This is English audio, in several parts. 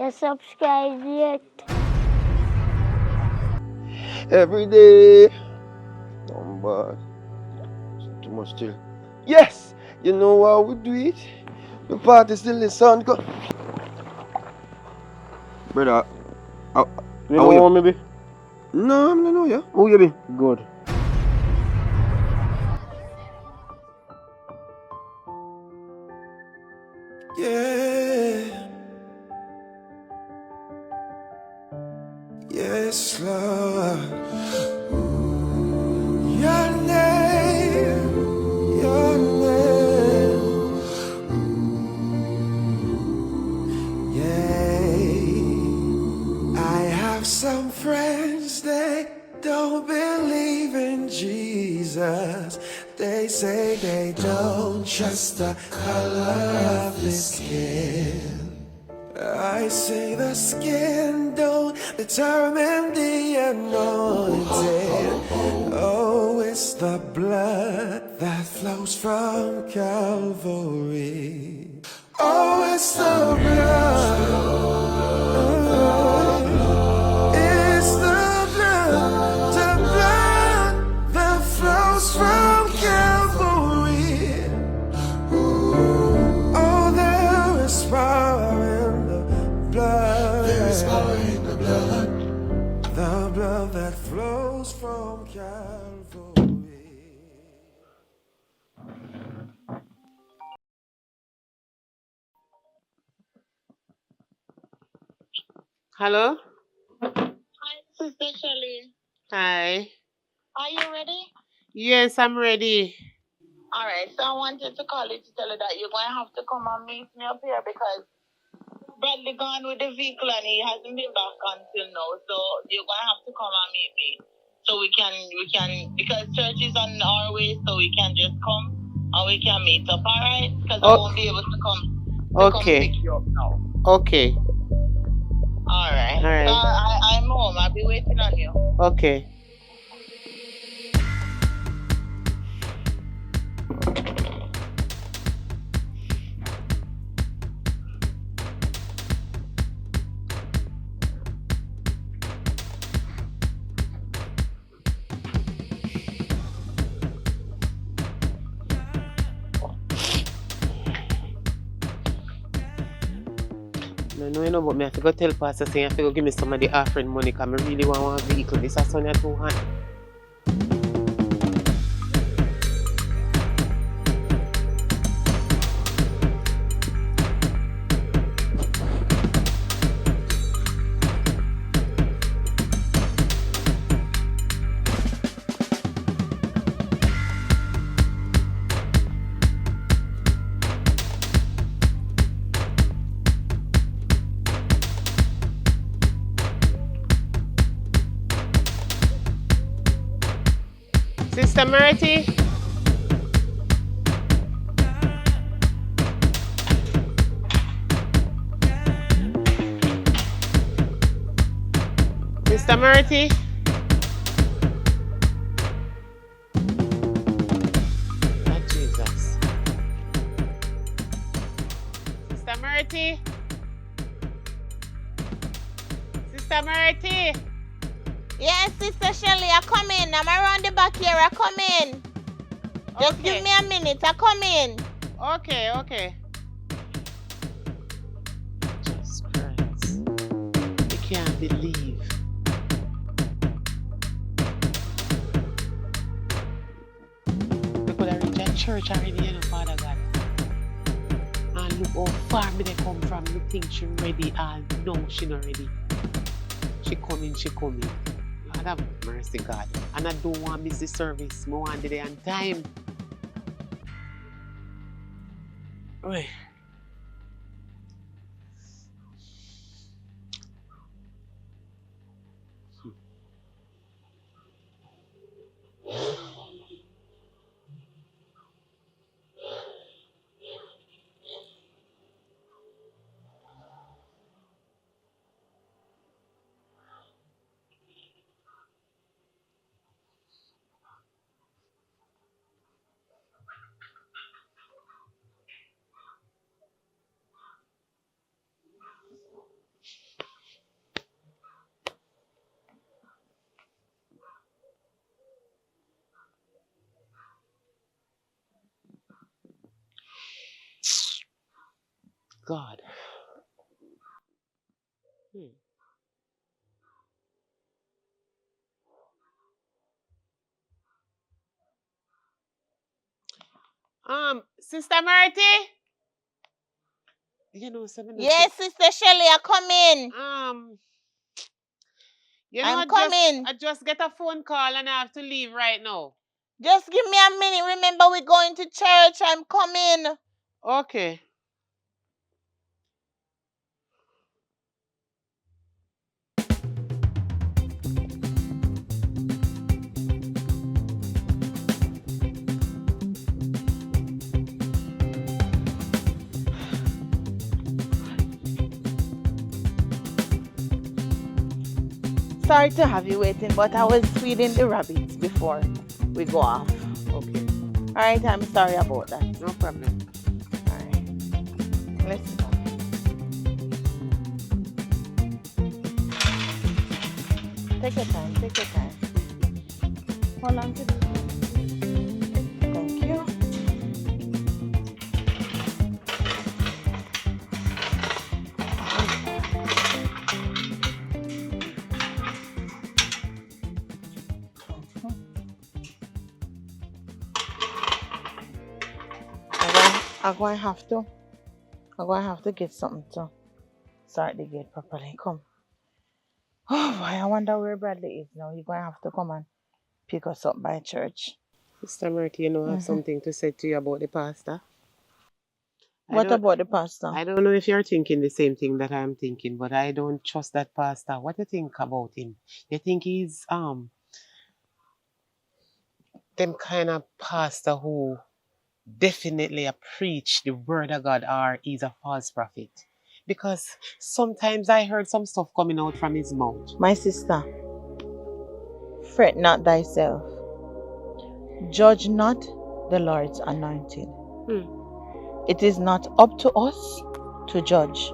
You subscribe yet? Every day. Oh, but too much chill. Yes! You know how we do it? The party still the sun go. Brother, how You know me be? No, I don't know you. Who you be? Good. Yeah, yes, Lord. Your name, your name. Yeah, I have some friends, they don't believe in Jesus. They say they don't trust the color of his skin. I say the skin don't determine the anointing. Oh, it's the blood that flows from Calvary. Oh, it's the blood. It's the blood that flows from Calvary. Oh, there is power in the blood. There is power in the blood. The blood that flows from Calvary. Hello? Hi, Sister Shelley. Hi. Are you ready? Yes, I'm ready. Alright, so I wanted to call you to tell you that you're going to have to come and meet me up here because Bradley gone with the vehicle and he hasn't been back until now. So you're going to have to come and meet me. So we can, because church is on our way, so we can just come and we can meet up, alright? Because I won't be able to come Okay. pick you up now. Okay. Alright. Alright. So I'm home. I'll be waiting on you. Okay. No, you know, but me have to go tell Pastor saying I have to go give me some of the offering money because I really want one vehicle. This is Sonia 200. Sister Merity? Sister Merity? Oh, Jesus. Sister Merity? Sister Merity? Yes, Sister Shelley, I come in. I'm around the back here. I come in. Just give me a minute. I come in. Okay, okay. Jesus Christ. I can't believe. We could have reached a church already, you know, Father God. And look how far me they come from. You think she ready and no, she not ready. She coming. Lord have mercy, God. And I don't want to miss the service. I want the day on time. Oi. God. Sister Marty? You know, Yes, Sister Shelley, I come in. I'm coming. I just get a phone call and I have to leave right now. Just give me a minute. Remember, we're going to church. I'm coming. Okay. Sorry to have you waiting, but I was feeding the rabbits before we go off. Okay. All right, I'm sorry about that. No problem. All right. Let's go. Take your time, take your time. Hold on to this. Thank you. I'm going to have to get something to start the gate properly. Come. Oh boy, I wonder where Bradley is now. He's going to have to come and pick us up by church. Sister Marty, you know, I have something to say to you about the pastor. What about the pastor? I don't know if you're thinking the same thing that I'm thinking, but I don't trust that pastor. What do you think about him? You think he's them kind of pastor who definitely preach the word of God, or he's a false prophet? Because sometimes I heard some stuff coming out from his mouth. My sister, fret not thyself. Judge not the Lord's anointed. It is not up to us to judge.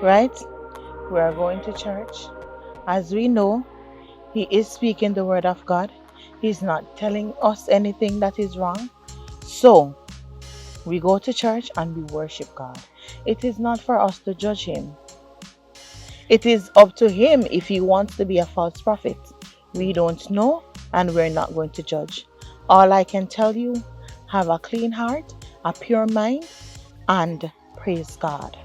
Right? We are going to church. As we know, he is speaking the word of God. He's not telling us anything that is wrong. So, we go to church and we worship God. It is not for us to judge him. It is up to him if he wants to be a false prophet. We don't know, and we're not going to judge. All I can tell you, have a clean heart, a pure mind, and praise God.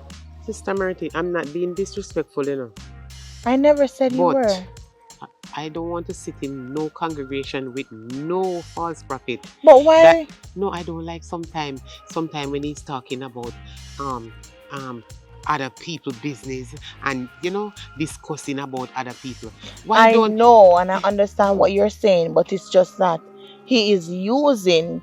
Sister Marty, I'm not being disrespectful, you know. I never said you were. I don't want to sit in no congregation with no false prophet. But why? No, I don't like sometime when he's talking about other people's business and, you know, discussing about other people. I know and I understand what you're saying, but it's just that he is using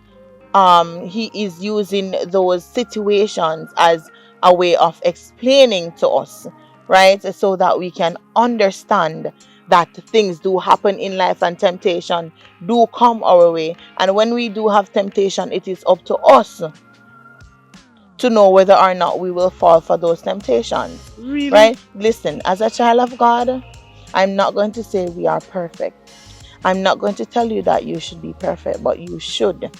those situations as a way of explaining to us, right? So that we can understand that things do happen in life and temptation do come our way. And when we do have temptation, it is up to us to know whether or not we will fall for those temptations. Really? Right? Listen, as a child of God, I'm not going to say we are perfect. I'm not going to tell you that you should be perfect, but you should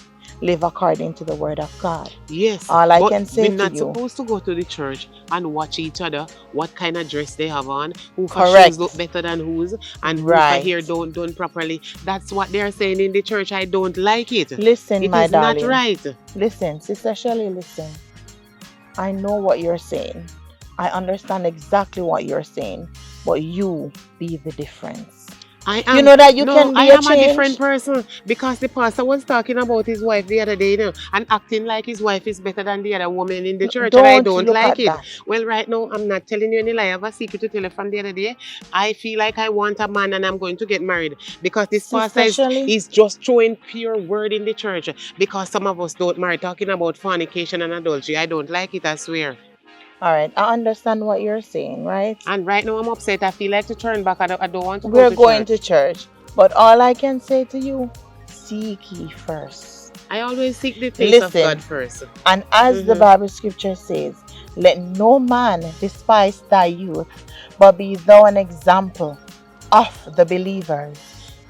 live according to the word of God. Yes. All I can say to you. We're not supposed to go to the church and watch each other, what kind of dress they have on, who shoes look better than whose, and who hair don't done properly. That's what they're saying in the church. I don't like it. Listen, my darling. It is not right. Listen, Sister Shelley, listen. I know what you're saying. I understand exactly what you're saying, but you be the difference. You know that you can be I am a different person, because the pastor was talking about his wife the other day, you know, and acting like his wife is better than the other woman in the church, and I don't like it. Well, right now, I'm not telling you any lie. I have a secret to tell you from the other day. I feel like I want a man and I'm going to get married, because this pastor is just throwing pure word in the church, because some of us don't marry, talking about fornication and adultery. I don't like it, I swear. All right, I understand what you're saying, right? And right now I'm upset. I feel like to turn back. I don't want to go to church. We're going to church. But all I can say to you, seek ye first. I always seek the face of God first. And as the Bible scripture says, let no man despise thy youth, but be thou an example of the believers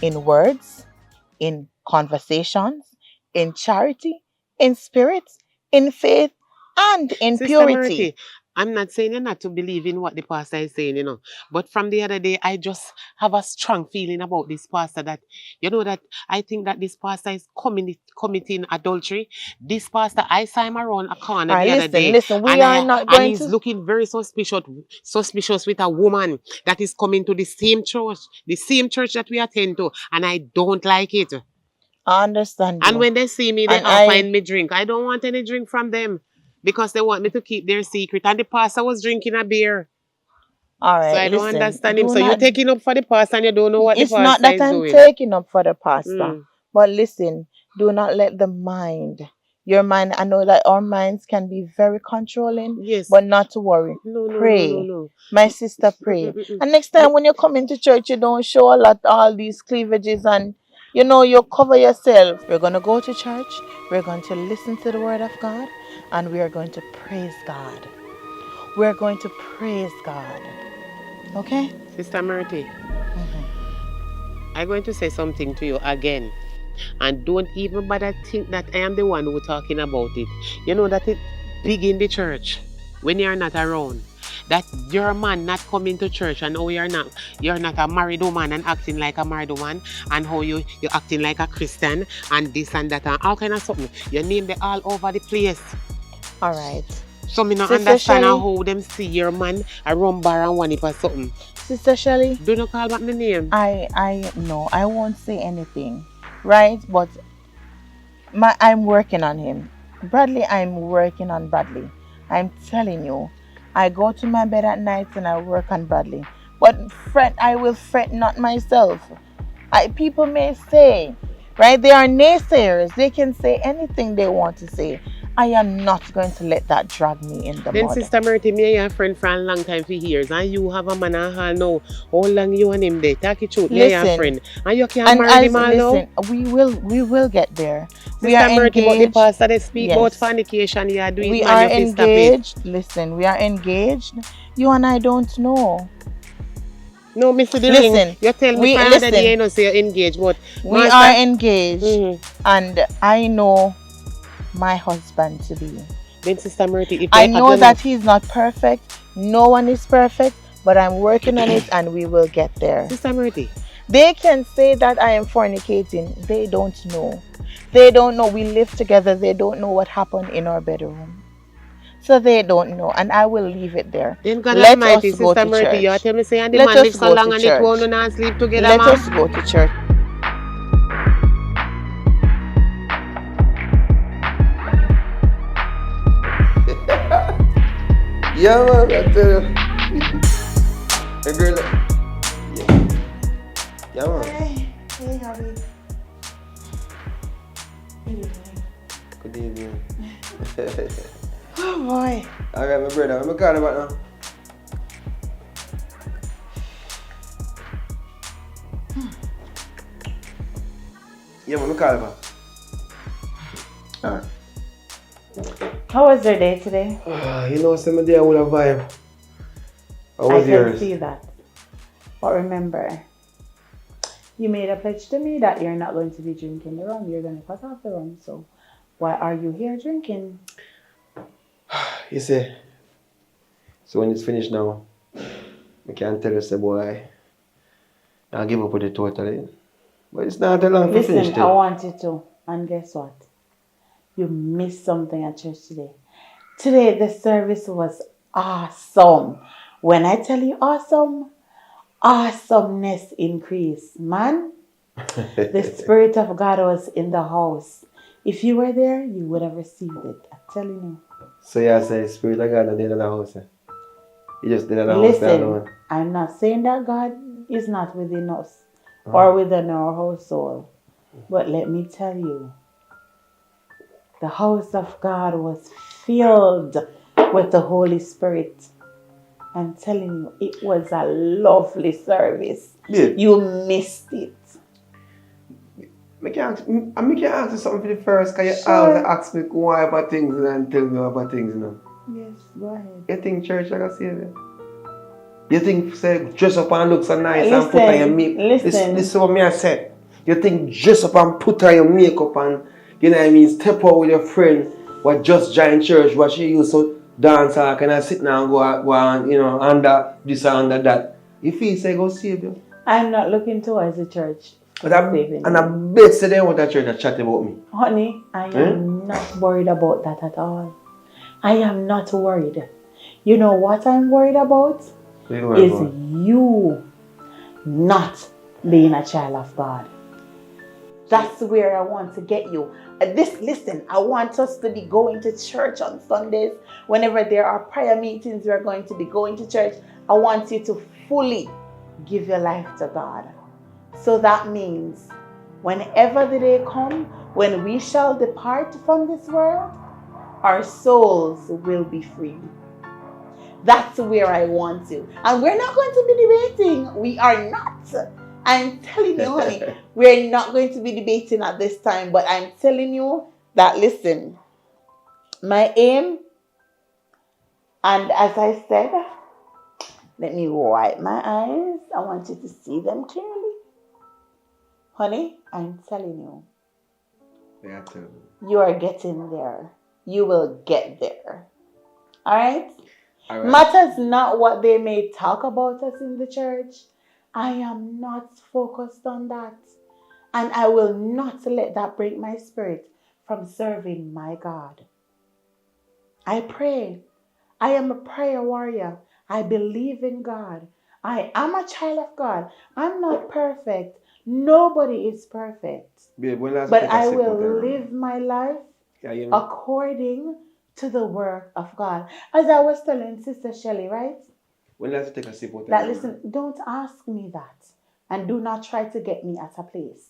in words, in conversations, in charity, in spirit, in faith, and in Sister purity. Merity, I'm not saying you're not to believe in what the pastor is saying, you know. But from the other day, I just have a strong feeling about this pastor that, you know, that I think that this pastor is committing adultery. This pastor, I saw him around a corner Alright, the other day. listen, we And, are not and going he's to. looking very suspicious with a woman that is coming to the same church that we attend to. And I don't like it. I understand And you. when they see me, they And find me drink. I don't want any drink from them because they want me to keep their secret. And the pastor was drinking a beer. So I Alright, don't listen. understand him. Do So you're not. taking up for the pastor and you don't know what the It's not pastor that is I'm doing. taking up for the pastor, Mm. but listen, do not let the mind, your mind. I know that our minds can be very controlling, Yes. but not to worry. No. Pray. My sister, pray. And next time when you come into church, you don't show all these cleavages and you cover yourself. We're going to go to church. We're going to listen to the word of God and we are going to praise God. We're going to praise God. Okay? Sister Merity, I'm going to say something to you again. And don't even bother think that I am the one who's talking about it. You know that it's big in the church when you're not around. That your man not coming to church and how you're not a married woman and acting like a married woman and how you're acting like a Christian and this and that and all kind of something. You name them all over the place. All right. So me not Sister understand Shelley, how them see your man a rum bar and one if or something. Sister Shelley, Do not call back my name. no, I won't say anything, right? But I'm working on him. Bradley, I'm working on Bradley. I'm telling you, I go to my bed at night and I work on Bradley. But I will fret not myself. People may say, right? They are naysayers. They can say anything they want to say. I am not going to let that drag me in the Then mud. Sister Merity, me and your friend for a long time for years, and you have a man and all now. How long you and him there? Talk it truth, me and your Listen, friend. And you can't marry him all now? listen, we will get there. We Sister are Merity, but the engaged. pastor they speak about Yes. fornication, you are doing We man, are you have to stop it. engaged. Listen, we are engaged. You and I don't know. No, Mr. The Listen, ring. You tell me we- for listen. that day you know say you're engaged, but We master, are engaged, Mhm. and I know my husband to be. Then Sister Merity, if I don't know that he's not perfect. No one is perfect, but I'm working on it, and we will get there. Sister Merity, They can say that I am fornicating. They don't know. They don't know we live together. They don't know what happened in our bedroom. So they don't know, and I will leave it there. then God Let Almighty, us go Sister to Merity, you church. tell me say and the Let man us live so go long to and it church. won't not sleep together, Let man. us go to church. Yeah, man, I tell you. Hey, girl. Yeah, man. Hey, Harvey. Good evening. Oh boy. Alright, my brother, I'm calling about now. Yeah, man, I'm calling about. Alright. How was your day today? You know, some day I will have vibe. How I was can yours? see that. But remember, you made a pledge to me that you're not going to be drinking the rum. You're going to cut off the rum. So why are you here drinking? You see, so when it's finished now, I can't tell you, say, boy, I'll give up with it totally. But it's not that long to finish Listen, it. I want you to. And guess what? You missed something at church today. Today, the service was awesome. When I tell you awesome, awesomeness increased. Man, the Spirit of God was in the house. If you were there, you would have received it. I'm telling you. So you say Spirit of God not in the house. You just did it the house there Listen, alone. I'm not saying that God is not within us or within our household. But let me tell you, the house of God was filled with the Holy Spirit. I'm telling you, it was a lovely service. Yeah. You missed it. I can ask you something for the first, because you Sure. always ask me why about things and tell me about things, you know. Yes, go ahead. You think church like I say that? You think say dress up and look so nice and put on your makeup? Listen. This is what me I said. You think dress up and put on your makeup and, you know what I mean, step out with your friend what just joined church, what she used to dance or kind of sit now and go on, you know, under this and under that. You feel say go save you. I'm not looking towards the church. And I bet say they want that church to chat about me. Honey, I am not worried about that at all. I am not worried. You know what I'm worried about? Is you not being a child of God. That's where I want to get you. Listen, I want us to be going to church on Sundays. Whenever there are prayer meetings, we're going to be going to church. I want you to fully give your life to God. So that means whenever the day comes, when we shall depart from this world, our souls will be free. That's where I want to. And we're not going to be debating. We are not. I'm telling you, honey, we're not going to be debating at this time. But I'm telling you that, listen, my aim, and as I said, let me wipe my eyes. I want you to see them clearly. Honey, I'm telling you. Yeah, tell me. You are getting there. You will get there. All right? All right. Matters not what they may talk about us in the church. I am not focused on that. And I will not let that break my spirit from serving my God. I pray. I am a prayer warrior. I believe in God. I am a child of God. I'm not perfect. Nobody is perfect. Babe, but I will live my life Yeah, according to the work of God. As I was telling Sister Shelley, right? When last take a sip of That listen, don't ask me that. And do not try to get me at a place.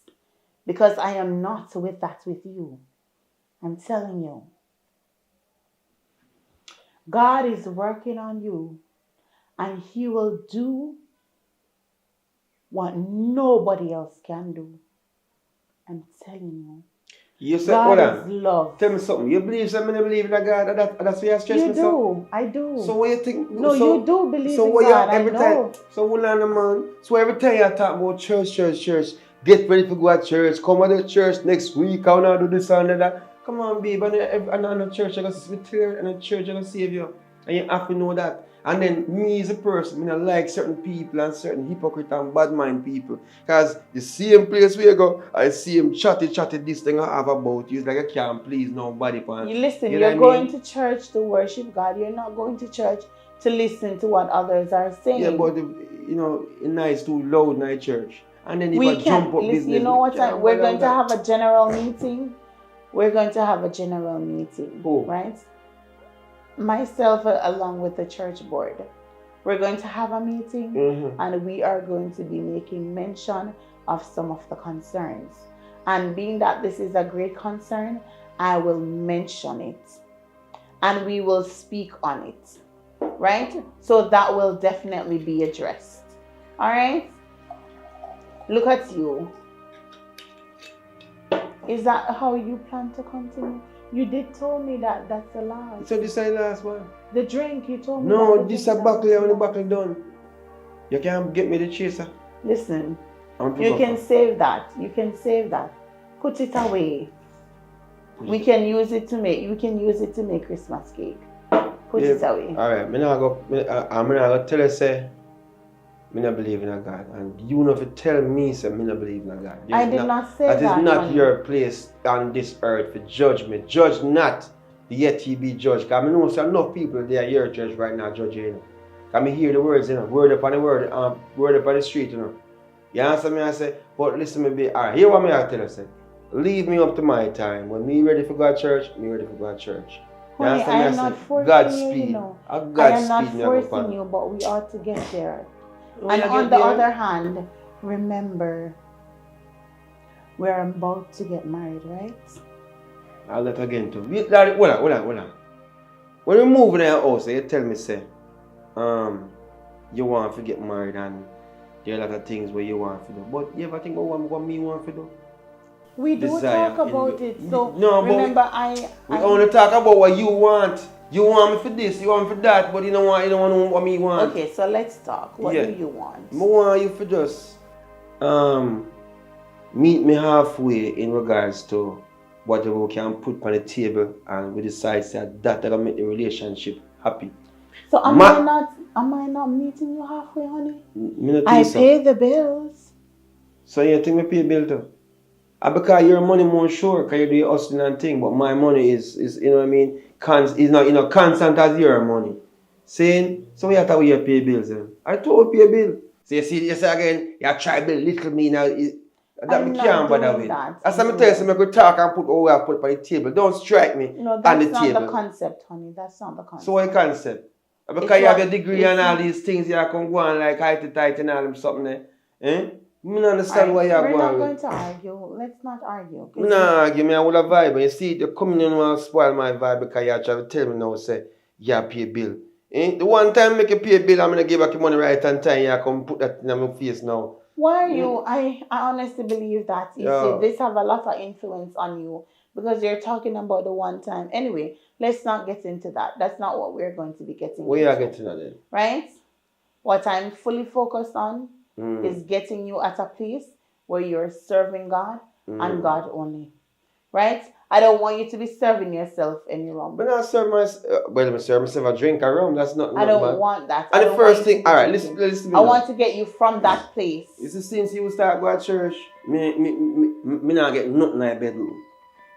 Because I am not with that with you. I'm telling you. God is working on you. And He will do what nobody else can do. I'm telling you. You say, God hold is on. love. Tell me something. You believe something? You believe in God? That's why you stress You me. do. I do. So what you think? No, so, you do believe so in what God. You, every I know. time, so hold on, man. So every time you talk about church, get ready to go to church. Come to the church next week. I want to do this and that. Come on, babe. And the church, I'm going to sit here and the church, I'm going to save you. And you have to know that. And then me as a person, I like certain people and certain hypocrite and bad mind people. Because the same place where you go, I see him chatty this thing I have about you. It's like I can't please nobody. You listen, you know you're going to church to worship God. You're not going to church to listen to what others are saying. Yeah, but you know, it's nice too loud in church. And then if we I jump up listen, business, you know what time? We're going to have a general meeting. We're going to have a general meeting. Who? Right? Myself along with the church board. We're going to have a meeting and we are going to be making mention of some of the concerns. And being that this is a great concern, I will mention it. And we will speak on it. Right? So that will definitely be addressed. Alright? Look at you. Is that how you plan to continue? You did tell me that that's the last. So this is the last one? The drink, you told me. No, this is a buckle when the buckle done. You can't get me the chaser. Listen, you can save that. You can save that. Put it away. We can use it to make Christmas cake. Put it away. Alright, I'm gonna tell you say I don't believe in a God. And you know if you tell me say I don't believe in a God. I did not say that. That is not your place on this earth for judgment. Judge not, yet ye be judged. Because I know so enough people there at your church right now judging you. Because I hear the words, word upon the word, word upon the street, You answer me, I say, but listen me, alright, here what I tell you, say. Leave me up to my time. When me ready for God church, me ready for God church. Honey, I am not forcing you, you know. I am not forcing you, but we ought to get there. And on the other hand, remember, we're about to get married, right? I'll let again too. Hold on. When we move in our house, you tell me, say, you want to get married and there are a lot of things where you want to do. But you ever think about what me want to do? We do talk about it. So no, remember, we only talk about what you want. You want me for this, you want me for that, but you don't want to know what me want. Okay, so let's talk. What do you want? I want you for just meet me halfway in regards to whatever we can put on the table, and we decide that will make the relationship happy. So am I not meeting you halfway, honey? Me not I think so. pay the bills. So you think me pay bill too? Because your money more sure, because you do your hustling and thing, but my money is you know what I mean, is not constant as your money. Saying, so we have to you pay bills then. I told you pay bill. So you see again, you try to little me now. That I'm me not can't bother doing with. that. As I tell you, so I could talk and put what we have put on the table. Don't strike me No, on that's the not table. the concept, honey. That's not the concept. So what concept? Because It's you have what- your degree and all these things, you can go on like height tight and all them something there. Eh? Me not understand why you are We're not going going with. to argue. Let's not argue. Me nah give me a whole vibe. You see, you come in and spoil my vibe because you try to tell me now, say, you pay bill. Eh? The one time make you pay bill, I'm going to give back your money right on time. You come put that in my face now. Why are you? I honestly believe that you Yeah. see, this have a lot of influence on you because you're talking about the one time. Anyway, let's not get into that. That's not what we're going to be getting Where you are into. getting at then? Right? What I'm fully focused on Mm. is getting you at a place where you're serving God Mm. and God only. Right? I don't want you to be serving yourself any wrong. But I serve I serve myself a drink of rum. That's not I don't bad. want that. And I the don't first want you thing, to be alright, drinking. listen to me I now. want to get you from that place. You see, since you start going to church, me not get nothing in my bedroom.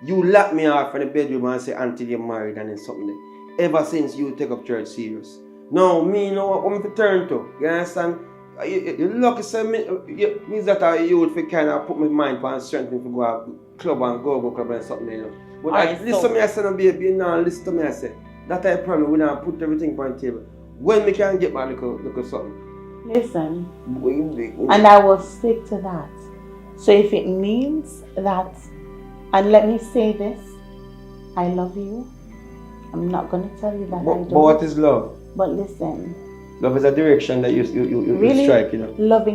You lock me off in the bedroom and say until you're married and then something there. Ever since you take up church serious. No, me know what I'm to turn to. You understand? You lucky say me that I youth for kind of put my mind on certain things to go out club and go club and something there. You know. But Alright, listen to me I say no baby, now listen to me I say. That I problem we now put everything on the table. When we can get my little something. Listen, and I will stick to that. So if it means that, and let me say this, I love you. I'm not going to tell you that I don't. But what is love? But listen, Love is a direction that you really, strike, you know. love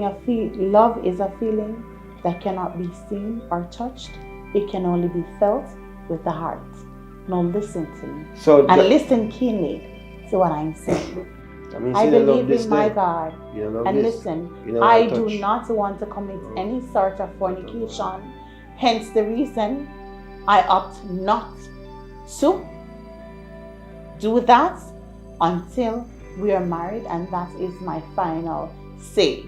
is a feeling that cannot be seen or touched. It can only be felt with the heart. Now listen to me. So And listen keenly to what I'm saying. I believe in my God. And listen, I do not want to commit any sort of fornication. Hence the reason I opt not to do that until we are married, and that is my final say.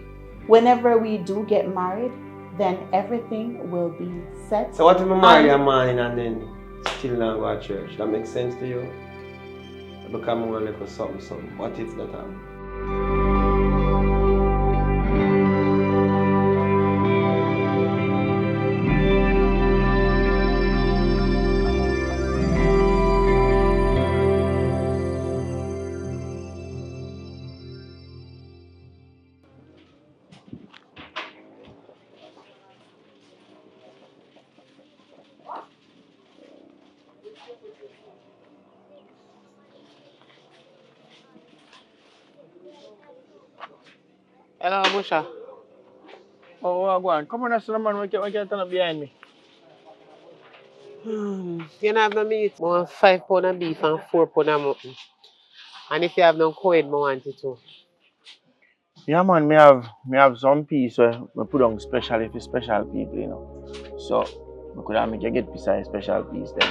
Whenever we do get married, then everything will be set. So what if I marry a man and then still not go to church? That makes sense to you? Become more like a something. What if that happens? Hello, Musha. Oh, go on. Come on, that's the man. We can turn up behind me. You know, have no meat. I want 5 pound of beef and 4 pound of mutton. And if you have no coin, I want it too. Yeah, man. Me have some piece where we put on specially for special people, you know. So we could have make you get beside special piece then.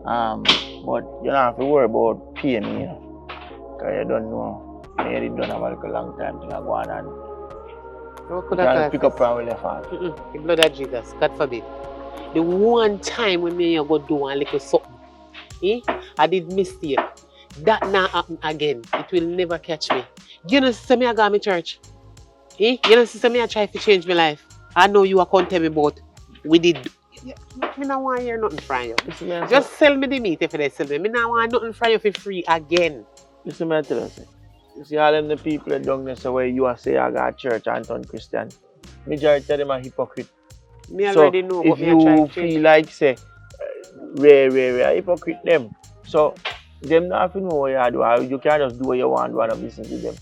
But you don't have to worry about paying me, you know. Because you don't know. Me did done have a little long time to go on and What could you I can pick up from where left off. The blood of Jesus, God forbid. The one time when me and you go do one little something, I did mistake. That not happen again. It will never catch me. You know, sister, me I go to my church. You know, sister, me I try to change my life. I know you are going to tell me about we did. Me not want to hear nothing from you. Just sell me the meat if they sell me. Me not want nothing from you for free again. Listen, me tell you, you see all them the people that down there, so where you are say I got church and turn Christian. Majority of them are hypocrite. Me So already know if what me I try you to change. feel like say rare hypocrite them. So them not know what you do. Or you can't just do what you want to business with them.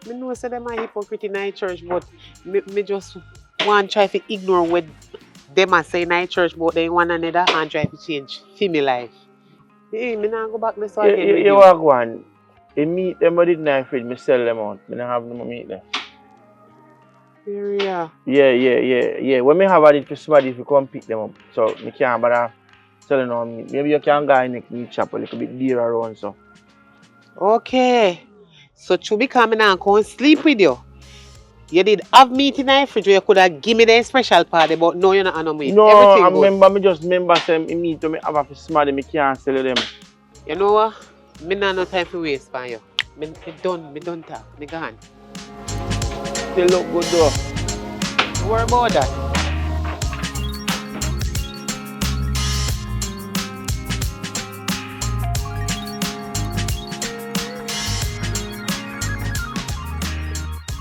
I know say them are hypocrite in our church, but me just want to try to ignore what them are saying in our church about they one another and try to change for my life. Me not go back this again with You walk one. You meet them but didn't afraid me sell them out. Me not have no meet them. Yeah. Yeah. When me have it for somebody to come pick them up. So me can't bother selling on me. Maybe you can go in the shop a little bit dear around so. Okay. So Chubby coming and come sleep with you. You did have meat in the fridge where you could have give me the special party, but no, you're not on meat. No, Everything I good. remember me just remember saying me meat to me have a smart me can't sell them. You know what? Me not no time for waste for you. Me done talk. Me gone. They look good though. Don't worry about that.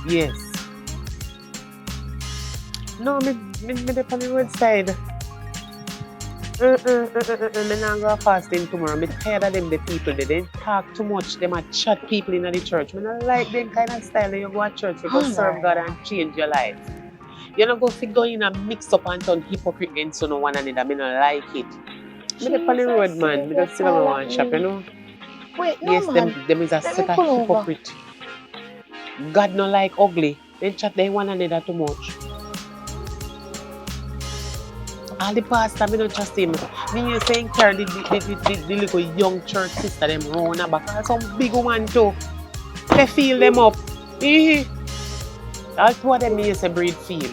Yes. No, me dey on the roadside. Me not go fasting tomorrow. Me tired of them, the people. They didn't talk too much. Them a chat people in the church. Me not like them kind of style. You go to church, you go serve God and change your life. You not go in and mix up and turn hypocrite against no one another. Me not like it. Me dey on the road, man. Me just sit down and one shop, you know. Wait, no, Yes, man. them is a Let me set of pull over. hypocrite. God no like ugly. They chat they one another too much. All the pastor, me don't trust him. Me you saying carry the little young church sister them round her back. And some big woman too. They feel them up. That's what them me say breed feel.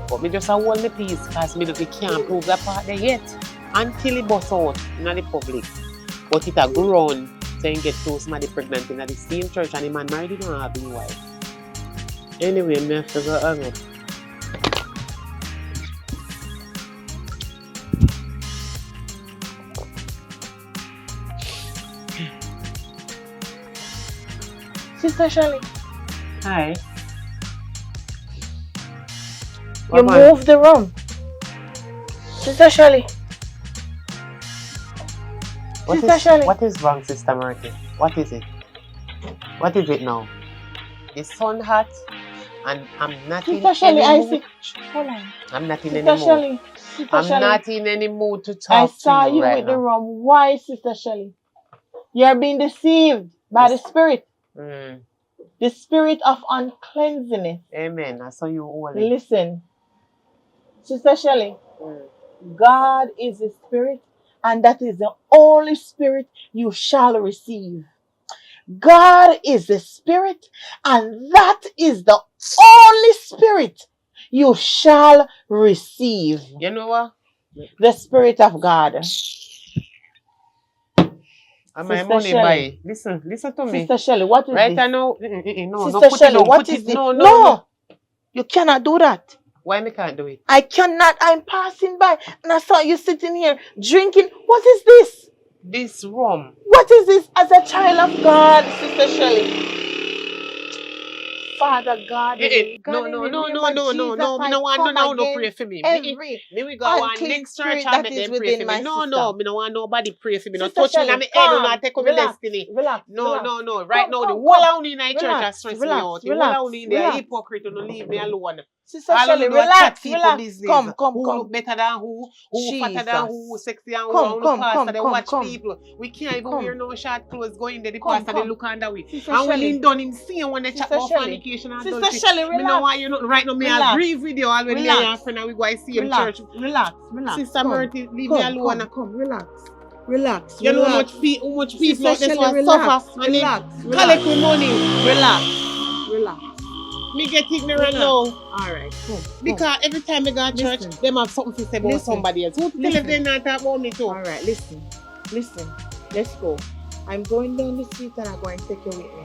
But me just a hold me peace because me can't prove that part there yet. Until it bust out in the public. But it a go round saying get to somebody pregnant in the same church and the man married don't have his wife. Anyway, me have to go hang up. Sister Shirley, Hi. you moved the room. Sister Shirley. Sister Shirley. What is wrong, Sister Murphy? What is it? What is it now? The sun hot and I'm not Sister in Shirley, any I mood. see. Hold on. I'm not in Sister any mood. Shirley. Sister I'm Shirley. not in any mood to I talk saw to you right with the now. rum. Why, Sister Shirley? You're being deceived by the spirit. Mm. The spirit of uncleanness. Amen. I saw you holy. Listen, Sister Shirley, Mm. God is a spirit, and that is the only spirit you shall receive. God is the spirit, and that is the only spirit you shall receive. You know what? The spirit of God. And my Sister money Shirley. buy. Listen to me. Sister Shirley, what is Right this? now, no, Sister put it Shirley, down, what put is it. this? No. You cannot do that. Why me can't do it? I cannot. I'm passing by and I saw you sitting here drinking. What is this? This rum. What is this as a child of God, Sister Shirley? Father God, No. Me no want no pray for me. Every Me we go on unclean next church spirit and that make is them pray within for my me. No, system. me no want nobody pray for me. No Sister touch me Shirley, on my head, no take on my relax, destiny. relax. No. Right now, the come, whole out in the church relax, has stressed relax, me out. The relax, whole out in there relax. hypocrite and leave me alone. Sister All Shirley, of them do a chat relax, people relax. business. Come. Who look better than who fatter than who, Jesus. sexy and who, Come, and the pastor, they watch come. people. We can't even Come. wear no short clothes going there, the Come, pastor, they come. look under we. Sister And when Shirley. him done him see when they chat Sister about Shirley. fornication and Sister adultery. Shirley, Me no want you nothing right now, me a Relax. brief video already me and your friend and we go and see him church. Relax. Sister Come. Murty, leave me alone. Come. Relax. You know how much people out there Sister so Shirley, suffer and relax. they collect with money. Relax. Me get ignorant now. Alright, come. Because every time I go to church, Listen. them have something to say about Listen. somebody else. Who tell Listen. if they not talk about me too? Alright, listen. Let's go. I'm going down the street and I'm going to take you with me.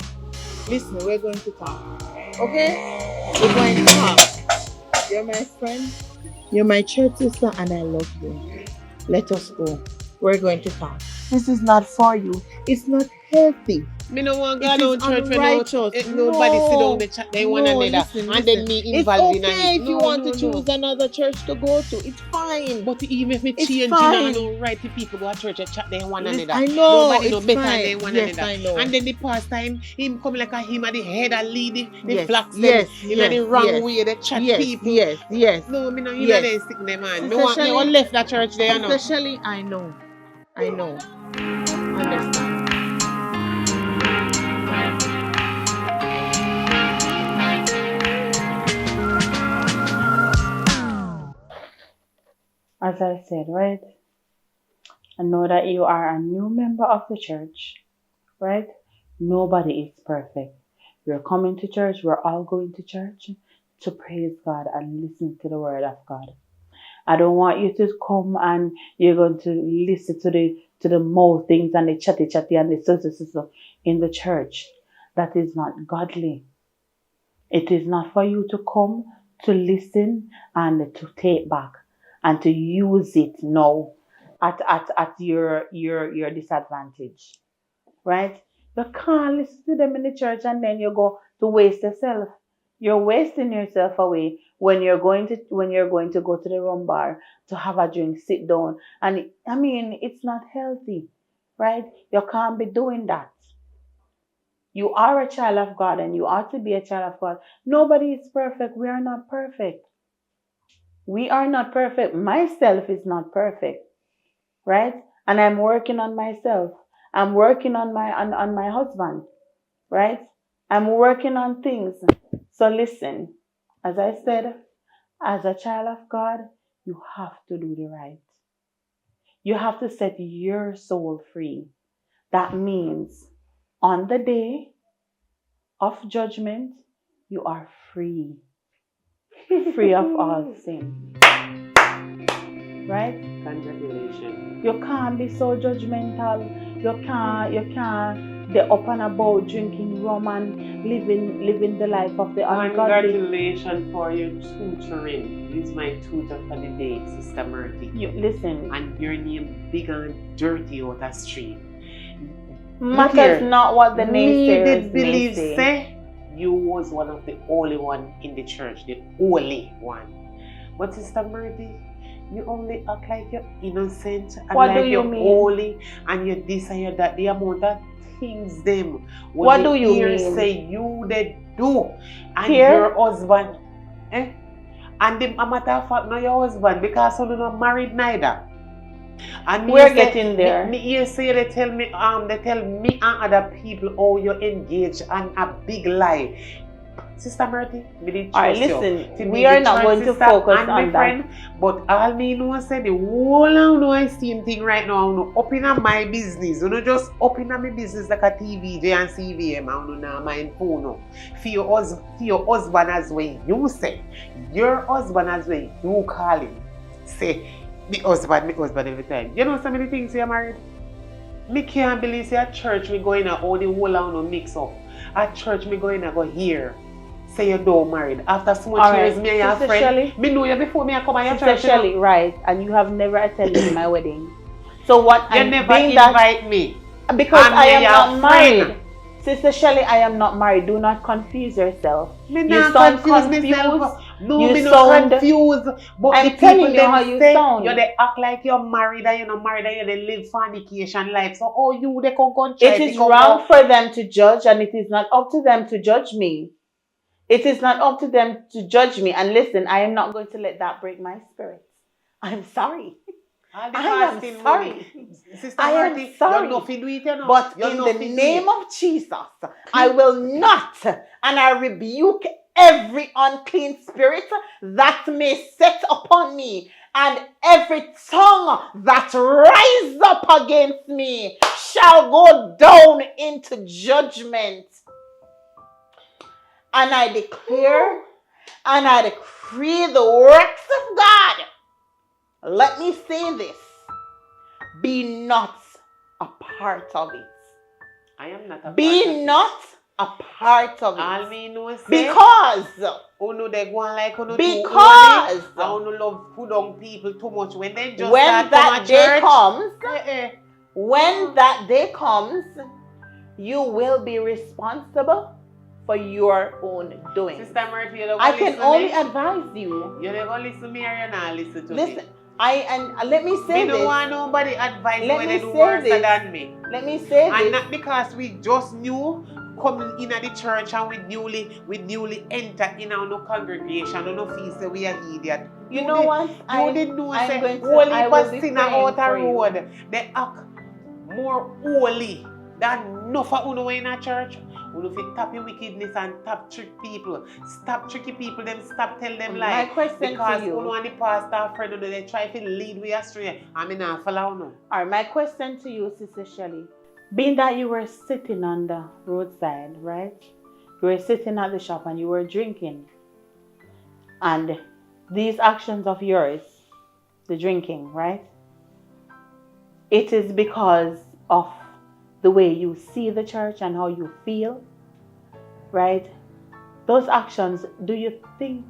Listen, we're going to talk. Okay? We're going to talk. You're my friend. You're my church sister and I love you. Let us go. We're going to talk. This is not for you. It's not healthy. Me no want to It go is down church when unrighteous. nobody sit down No. the chat they one another listen. and then me It's involved in okay it. if you want to choose another church to go to. It's fine. But even if me It's change, fine. you know, right to people go to church and chat they one Listen, another. I know, Nobody know it's better fine. than one Yes, another. I know. And then the past time, him come like a him at the head and lead the Yes, flocks them yes, in the yes, wrong yes. way. They chat people. Yes. No, me no in Yes. there sick them man. Me Sister want me Shirley- left that church there, you know. Especially, I know. Understand. As I said, right? and know that you are a new member of the church, right? Nobody is perfect. We're coming to church, we're all going to church to praise God and listen to the word of God. I don't want you to come and you're going to listen to the mouth things and the chatty and the so in the church. That is not godly. It is not for you to come to listen and to take back and to use it now at your disadvantage. Right? You can't listen to them in the church and then you go to waste yourself. You're wasting yourself away when you're going to go to the rum bar to have a drink, sit down. And it's not healthy, right? You can't be doing that. You are a child of God and you ought to be a child of God. Nobody is perfect. We are not perfect. We are not perfect. Myself is not perfect, right? And I'm working on myself. I'm working on my husband, right? I'm working on things. So listen, as I said, as a child of God, you have to do the right. You have to set your soul free. That means on the day of judgment, you are free. Free of all sin. Right? Congratulations. You can't be so judgmental. You can't be up and about drinking rum and living the life of the ungodly. Congratulations for your tutoring. This is my tutor for the day, Sister Murphy. You listen. And your name big and dirty out the street. Matters not what the naysayers believe may say you was one of the only one in the church, the only one. But Sister Murphy, you only act like you're innocent and what like do you you're mean? holy and you desire that the amount of things them what do you mean? Say you they do and here? Your husband and the matter of fact not your husband because you're not married neither. And we're getting there. You say they tell me and other people how you engage and a big lie. Sister Murphy, alright, listen, we are not going to focus on that. But all me know say the whole I know I same thing right now. I know up in my business. You know just up in my business like a TVJ and CVM. I know now my phone. For your husband as well. You say your husband as well. You call him. Say my husband every time. You know so many things you're married. Me can't believe say at church me going to all the whole I know mix up. At church me going to go here. Say you don't married. After so much years, me and your friend. Shelley, me know you before me I come and your church. Shelley, right? And you have never attended my wedding. So what? You never invite me. Because I am not married. Sister Shelley, I am not married. Do not confuse yourself. Me not confused. No, me not confused. But I'm telling you how you sound. You they act like you're married and you're not married and you live fornication life. So you they can go. It is wrong for them to judge, and it is not up to them to judge me. It is not up to them to judge me. And listen, I am not going to let that break my spirit. I'm sorry. I am sorry. Sister I am sorry. But in the name of Jesus, I will not, and I rebuke every unclean spirit that may set upon me, and every tongue that rise up against me shall go down into judgment. And I declare and I decree the works of God. Let me say this. Be not a part of it. I am not a part of it. Be not a part of it. All me know say because they go on like because I don't love put on people too much when they just when that day comes, when Mm. that day comes, you will be responsible for your own doing. Sister Murphy, you don't I can only me? advise you. You don't listen to me or you not listen to me. Listen, let me say me this. don't want nobody advise Let when me they do say worse this. than me. Let me say And this. not because we just knew coming in at the church and we newly enter in our congregation and no feel say we are idiot. You know what? You didn't know I'm say going to- holy I will be sinner praying out a for you. road. They act more holy than no for uno in a church. You fit tap your wickedness and tap trick people. Stop tricky people, them stop tell them My lies. question to Because you- you and the pastor friend, they try to lead we astray. I mean, I follow no. Alright, my question to you, Sister Shelley. Being that you were sitting on the roadside, right? You were sitting at the shop and you were drinking. And these actions of yours, the drinking, right? It is because of the way you see the church and how you feel, right? Those actions, do you think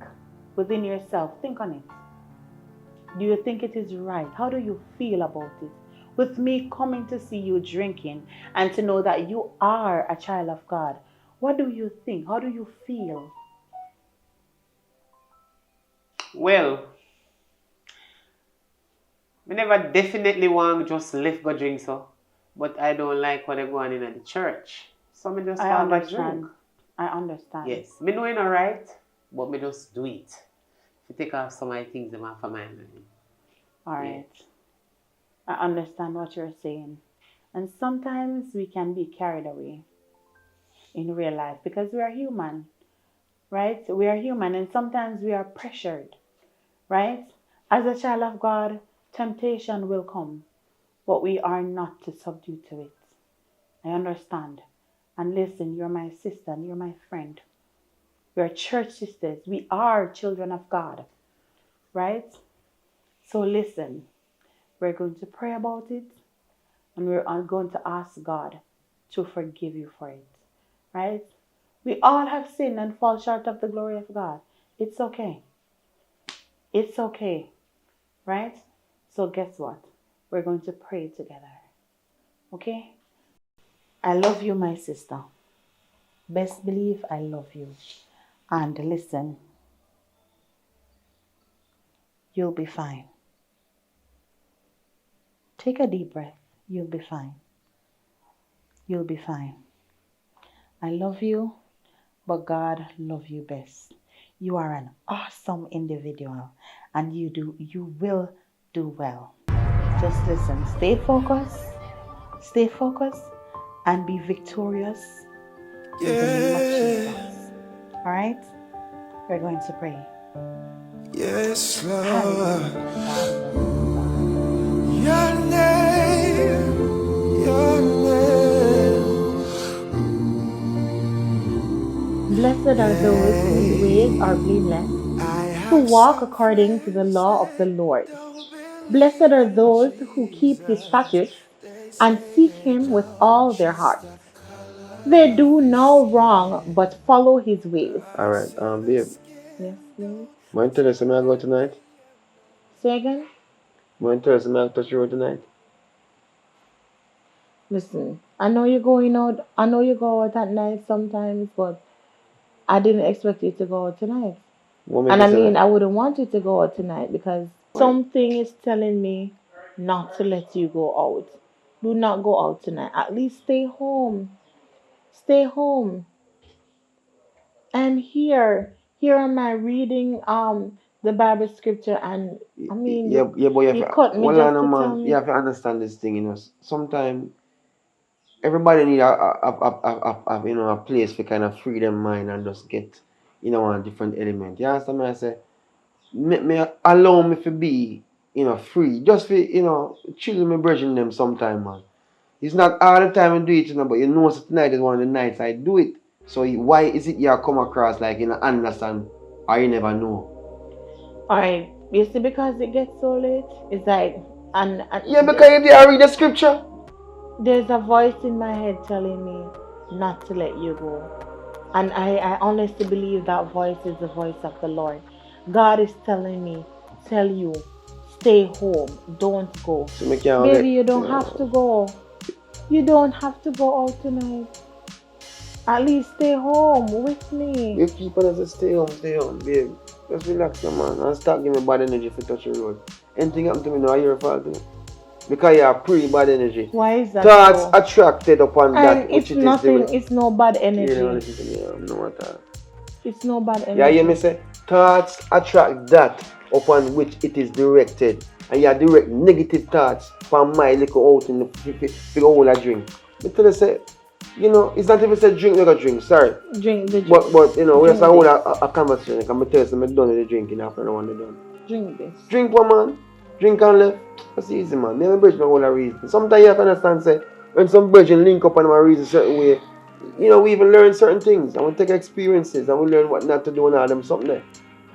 within yourself? Think on it. Do you think it is right? How do you feel about it? With me coming to see you drinking and to know that you are a child of God, what do you think? How do you feel? Well, I never definitely want to just left go drink so. But I don't like what they go on in the church. So me just I start back understand. drink. I understand. Yes. Me know it's not right, but me just do it. To take off some of the things in my mind. All right. I understand what you're saying. And sometimes we can be carried away in real life because we are human, right? We are human and sometimes we are pressured, right? As a child of God, temptation will come, but we are not to subdue to it. I understand. And listen, you're my sister and you're my friend. We're church sisters. We are children of God, right? So listen, we're going to pray about it and we're going to ask God to forgive you for it, right? We all have sinned and fall short of the glory of God. It's okay. It's okay, right? So guess what? We're going to pray together, okay? I love you, my sister. Best believe I love you. And listen, you'll be fine. Take a deep breath. You'll be fine. You'll be fine. I love you, but God loves you best. You are an awesome individual and you will do well. Just listen, stay focused, and be victorious in the name of Jesus. All right? We're going to pray. Yes, Hallelujah. Lord. Your name, your name. Blessed are those whose ways are blameless, who walk according to the law of the Lord. Blessed are those who keep his statutes and seek him with all their heart. They do no wrong but follow his ways. Alright, babe. Yes, please. Want to tell us where I go tonight? Say again? Want to tell us where I touch the road tonight? Listen, I know you're going out. I know you go out at night sometimes, but I didn't expect you to go out tonight. What make And you I say mean, that? I wouldn't want you to go out tonight because something is telling me not to let you go out. Do not go out tonight. At least stay home. Stay home. And here am I reading the Bible scripture, and I mean, yeah, but you have you to, cut me well, just no, to man, tell me. you have to understand this thing, you know. Sometimes everybody need a you know, a place for kind of free them mind and just get, you know, a different element. You understand me? I say, me allow me to be, you know, free, just for, you know, chill with my brethren them sometime, man. It's not all the time I do it, you know, but you know, so tonight is one of the nights I do it. So why is it you come across like you know understand or you never know? Alright, you see, because it gets so late, it's like, and Yeah, because you did read the scripture. there's a voice in my head telling me not to let you go. And I honestly believe that voice is the voice of the Lord. God is telling me, tell you, stay home, don't go. So make you Baby, you don't have to go. You don't have to go out tonight. At least stay home with me. You keep on as stay home, babe. Just relax, your man, and start giving me bad energy for touch the road. Anything happen to me now, your fault, you know? Because you are pre-bad energy. Why is that Thoughts so? attracted upon that And which it's it nothing, is. it's no bad You don't energy. listen to me, no matter. It's no bad energy. Yeah, you me say, thoughts attract that upon which it is directed. And you direct negative thoughts from my little out in the whole I drink. But tell you say, you know, it's not even say drink, we got drink, sorry. Drink the But you know, we Drink just hold this. a conversation. I can tell you, I'm done with the drinking after I want to done. Drink this. Drink one man, drink and left. That's easy, man. Never bridge no whole a reason. Sometimes you have to understand, say, when some bridging link up and my reason a certain way, you know, we even learn certain things and we take experiences and we learn what not to do and all them something there.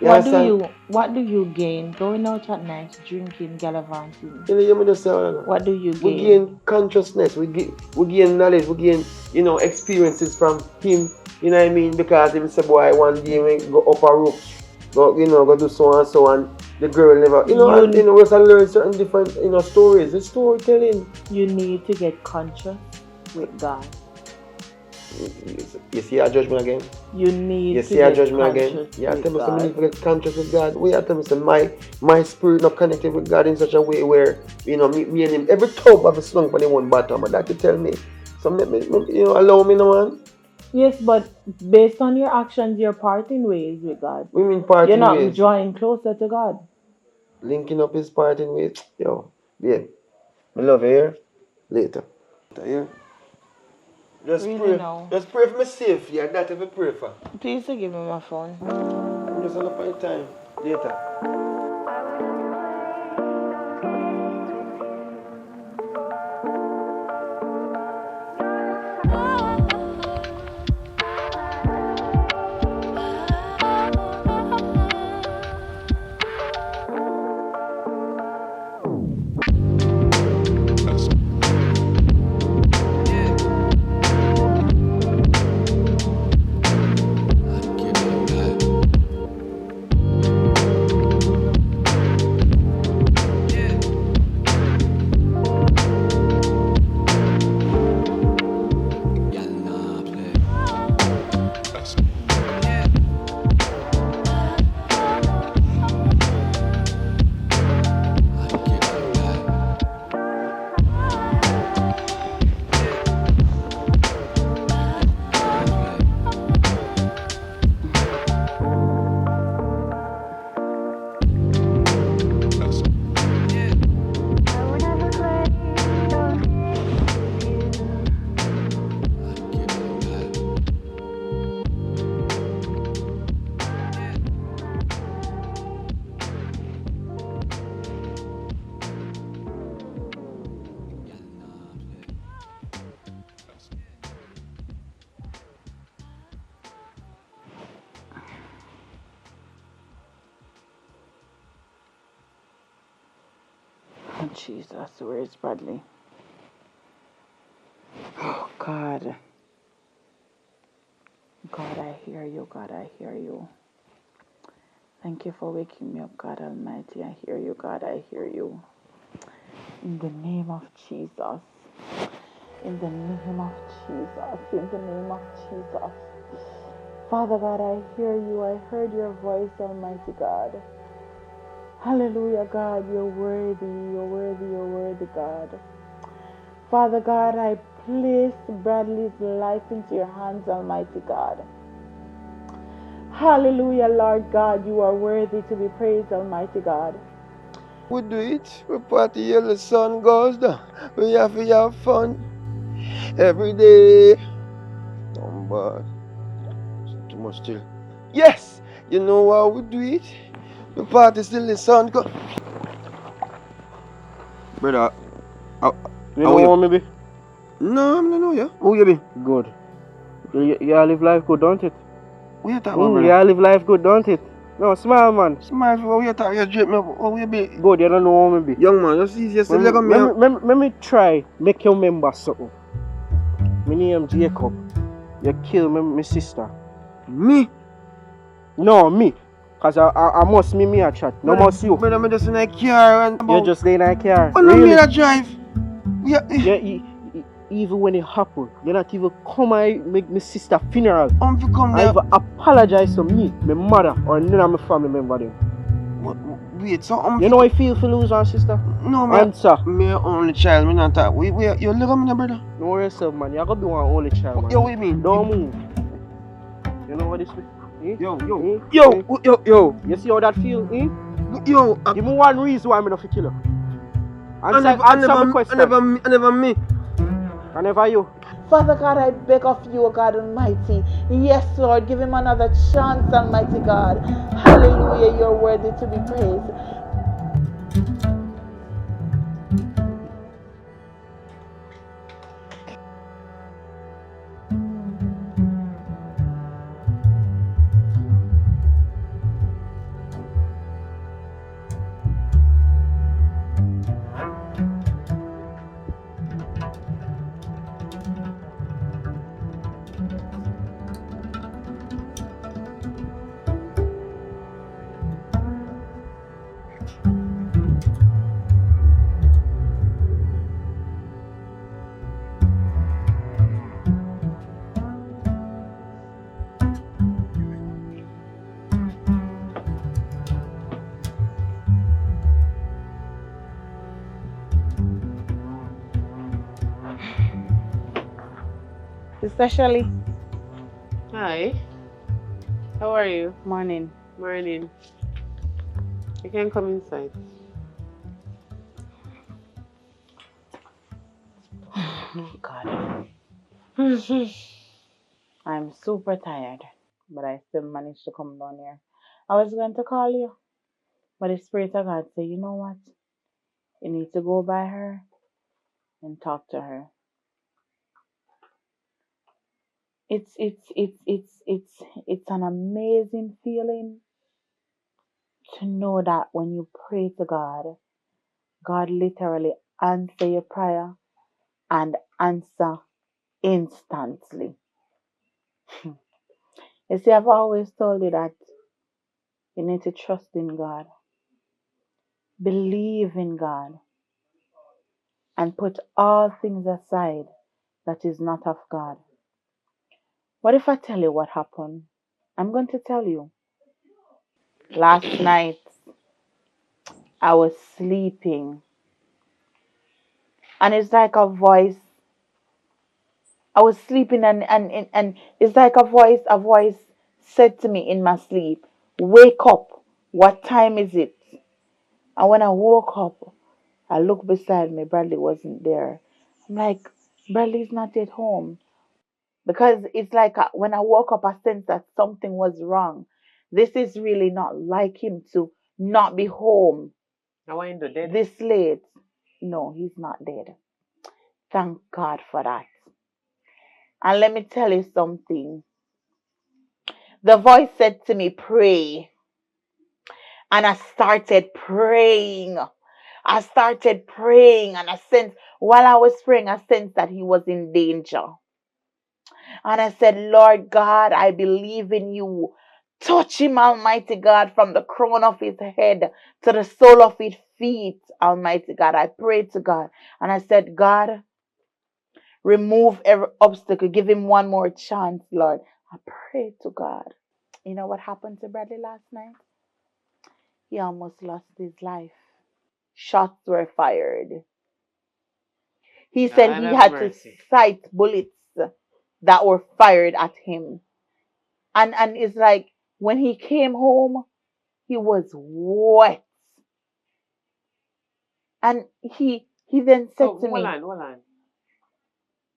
What do you gain going out at night, drinking, gallivanting? You know, you just say, What do you gain? we gain consciousness, we gain knowledge, we gain, you know, experiences from him, you know what I mean? Because him say, boy, one day we go up a roof, go, you know, go do so and so, and the girl never, you know, and, you know, we just learn certain different, you know, stories. It's storytelling. You need to get conscious with God. You see our judgment again? You need You to see our get judgment again? conscious Yeah, with tell me God. something to get conscious with God. We have to say my spirit not connected with God in such a way where, you know, me and him, every tub have a slung on the one bottom, and that to tell me. So you know, allow me no man. Yes, but based on your actions, you're parting ways with God. We mean parting You're not ways. drawing closer to God. Linking up is parting ways. Yo, yeah. I love you here. Later. Yeah. Just Really pray. now? Just pray for me safe. Yeah, that if I pray for. Please give me my phone. I'm just on the fine time. Later. Oh, Jesus, where is Bradley? Oh, God. God, I hear you. God, I hear you. Thank you for waking me up, God Almighty. I hear you, God. I hear you. In the name of Jesus. In the name of Jesus. In the name of Jesus. Father God, I hear you. I heard your voice, Almighty God. Hallelujah, God. You're worthy. You're worthy. You're worthy, God. Father God, I place Bradley's life into your hands, Almighty God. Hallelujah, Lord God. You are worthy to be praised, Almighty God. We do it. We party till the sun goes down. We have to have fun every day. Oh, but too much still. Yes, you know how we do it. We party till the sun goes. Brother, You know what, maybe? no, I don't know you. Who you be? Good. You live life good, don't it? What you talking about, brother? You live life good, don't it? No, smile, man. Smile for what you talking. You drip me. Who you be? Good, you don't know what me be. Young man, you see, you still look at me. Let me try make you remember something. My name Jacob. You kill my sister. Me? No, me. Cause I must me a chat. No must you. Brother, me just in a car and You just lay in a car. Oh, no, me that drive. Yeah, even when it happen, you not even come and make my sister funeral. To come I there. even apologize to me, my mother, or none of my family member them. Wait, so You know how I feel for lose one sister? No, man. Answer. Me only child, me not talk. You look at me, brother. No worry yourself, man. You're gonna be one only child, man. Yo, what you mean? Don't move. You know what this is? Eh? Yo. You see how that feel? Eh? Yo. Give me one reason why I'm not kill you. I Answer my question. never me. I never you. Father God, I beg of you, O God Almighty. Yes, Lord, give him another chance, Almighty God. Hallelujah, you're worthy to be praised. Especially Hi. How are you? morning. Morning. You can come inside. Oh God. I'm super tired, but I still managed to come down here. I was going to call you, but the Spirit of God said, you know what? You need to go by her and talk to her. It's an amazing feeling to know that when you pray to God, God literally answer your prayer and answer instantly. You see, I've always told you that you need to trust in God, believe in God, and put all things aside that is not of God. What if I tell you what happened? I'm going to tell you. Last night, I was sleeping, and it's like a voice. I was sleeping, and it's like a voice said to me in my sleep, "Wake up! What time is it?" And when I woke up, I looked beside me. Bradley wasn't there. I'm like, Bradley's not yet home. Because it's like when I woke up, I sensed that something was wrong. This is really not like him to not be home I want you dead. this late. No, he's not dead. Thank God for that. And let me tell you something. The voice said to me, pray. And I started praying. I started praying, and I sensed, while I was praying, I sensed that he was in danger. And I said, Lord God, I believe in you. Touch him, Almighty God, from the crown of his head to the sole of his feet, Almighty God. I prayed to God, and I said, God, remove every obstacle. Give him one more chance, Lord. I prayed to God. You know what happened to Bradley last night? He almost lost his life. Shots were fired. He said God he have had to mercy. sight bullets that were fired at him. And it's like when he came home, he was wet. And he then said to me, Hold on.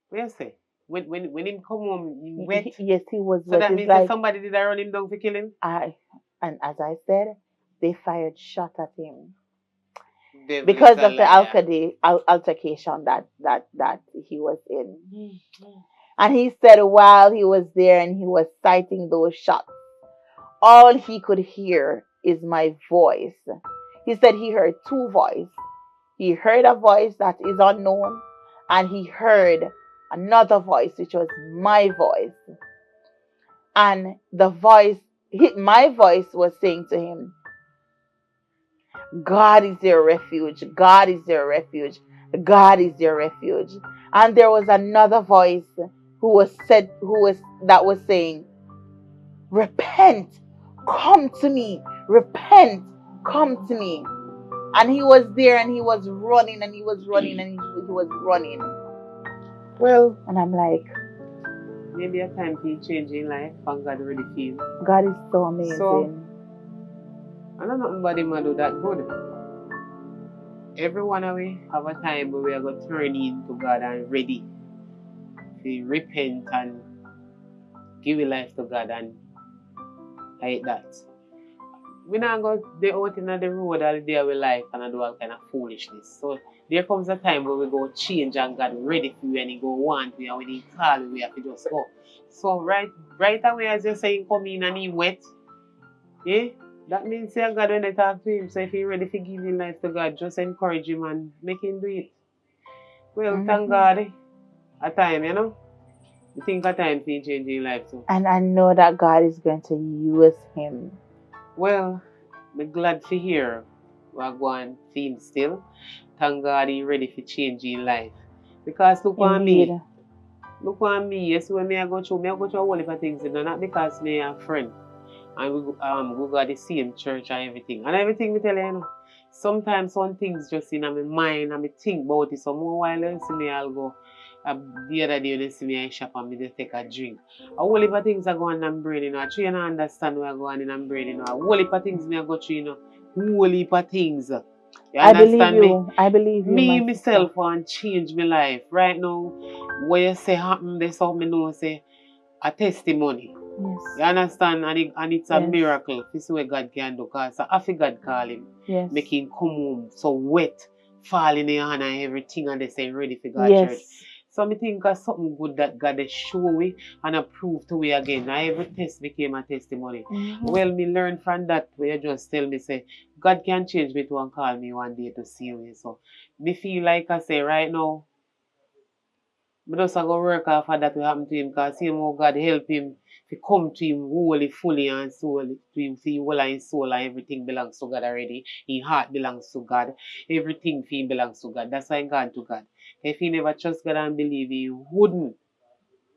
What you say? When him come home, he wet. yes, he was So wet. that It's means that like somebody did run him down to kill him? and as I said, they fired shot at him. Devil Because is a of the liar. altercation that he was in. And he said while he was there and he was sighting those shots, all he could hear is my voice. He said he heard two voices. He heard a voice that is unknown, and he heard another voice, which was my voice. And the voice, my voice was saying to him, God is your refuge. God is your refuge. God is your refuge. And there was another voice that was saying, repent, come to me, repent, come to me. And he was there and he was running and he was running and he was running. Well, and I'm like, maybe a time to change in life, and God already feel. God is so amazing. So, I don't know nobody man do that good. Every one of we have a time where we are going to turn into God and ready to repent and give your life to God, and I hate that. We not go out in the road all day of our life and do all kind of foolishness. So there comes a time where we go change and God ready for you and He go want you, and when He call you, we have to just go. So right away as you're saying come in and He wet, yeah? That means say God when they talk to Him. So if He ready to give His life to God, just encourage Him and make Him do it. Well, thank God a time, you know. You think a time to change your life too. And I know that God is going to use him. Well, I'm glad to hear we're going to him still. Thank God He ready to change your life. Because look on me. Look on me. Yes, when I go through a whole heap of things, you know, not because me a friend. And we go the same church and everything. And everything we tell you, you know. Sometimes some things just in my mind and I think about it. So more while you see me, I'll go. The other day when you see me I shop and me just take a drink. A whole heap of things are going on in my brain, you know. I try to understand what going on in my brain, you know. A whole heap of things me I go through, you know. Whole heap of things. You understand me? I believe you. Me myself want to change my life. Right now, what you say happen, there's something know say a testimony. Yes. You understand? And it's a miracle. This is what God can do. Because after God call him, make him come home so wet, fall in the hand and everything, and they say ready for God's church. So I think that's something good that God has shown me and approved to me again. Now every test became a testimony. Well, me learn from that where you just tell me, say, God can change me to and call me one day to see you. So me feel like I say right now, I just go work off of that will happen to him because see how God help him to come to him wholly, fully and solely, to him, see whole and his soul and everything belongs to God already. His heart belongs to God. Everything for him belongs to God. That's why I'm gone to God. If he never trust God and believe, he wouldn't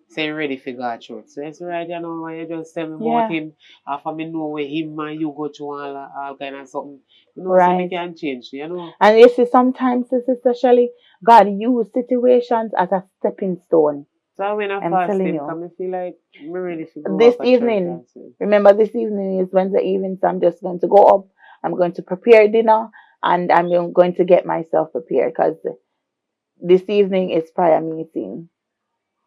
say ready for God's church. So it's right, you know, when you just tell me about him, after me know where him and you go through all kind of something, you know, so me can change, you know. And you see, sometimes, Sister Shelley, God use situations as a stepping stone. So when I'm fasting, I feel like I'm ready to go this evening. Remember, this evening is Wednesday evening, so I'm just going to go up. I'm going to prepare dinner, and I'm going to get myself prepared because this evening is prayer meeting.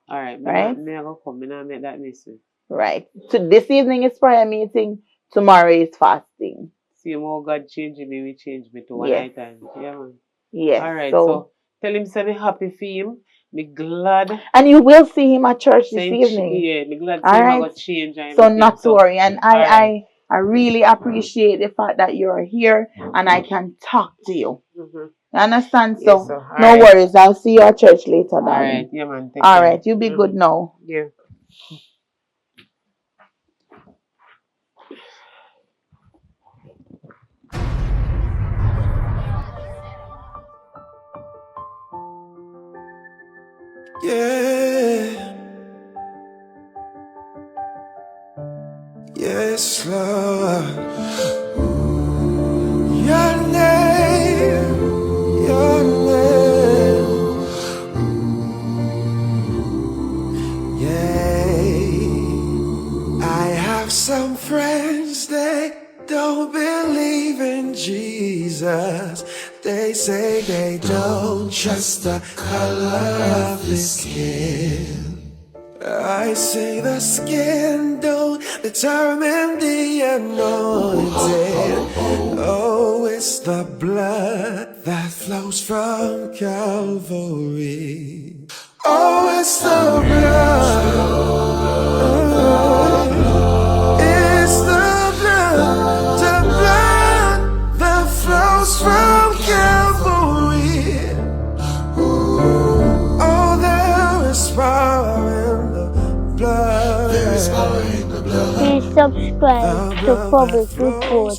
All right. May I go come? I make that mistake. Right. So this evening is prayer meeting. Tomorrow is fasting. See how God changed me, we change me to one night time. Yeah, man. Yes. All right. So tell him say me happy for him. Me glad. And you will see him at church this evening. Yeah, me glad to see him I got change. So not to worry. And I really appreciate the fact that you're here and I can talk to you. You understand? So no worries. I'll see you at church later, darling. All right. Yeah, man. All right. You be good now. Yeah. Yeah. Yes, Lord. Your name. Yeah. I have some friends, they don't believe in Jesus. They say they don't trust the color of his skin. I say the skin don't determine the anointing. Oh, it's the blood that flows from Calvary. Oh, it's the blood. It's the blood that flows from Calvary. Oh, there is power in the blood. There is power in the blood. Please subscribe to Public Report.